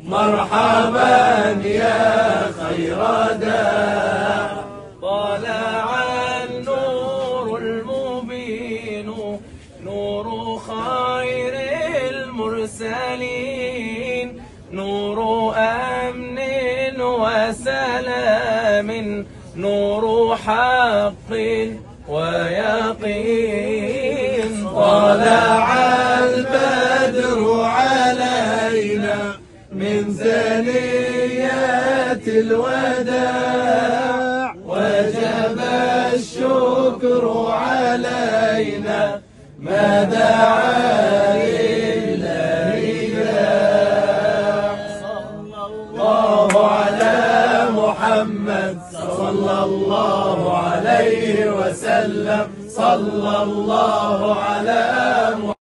مرحبا يا خير داع. طلع النور المبين نور خير المرسلين، نور أمن وسلام، نور حق ويقين. طلع البدر علينا من ثنيات الوداع، وجب الشكر علينا ما دعا لله داع. صلى الله على محمد صلى الله عليه وسلم، صلى الله على محمد.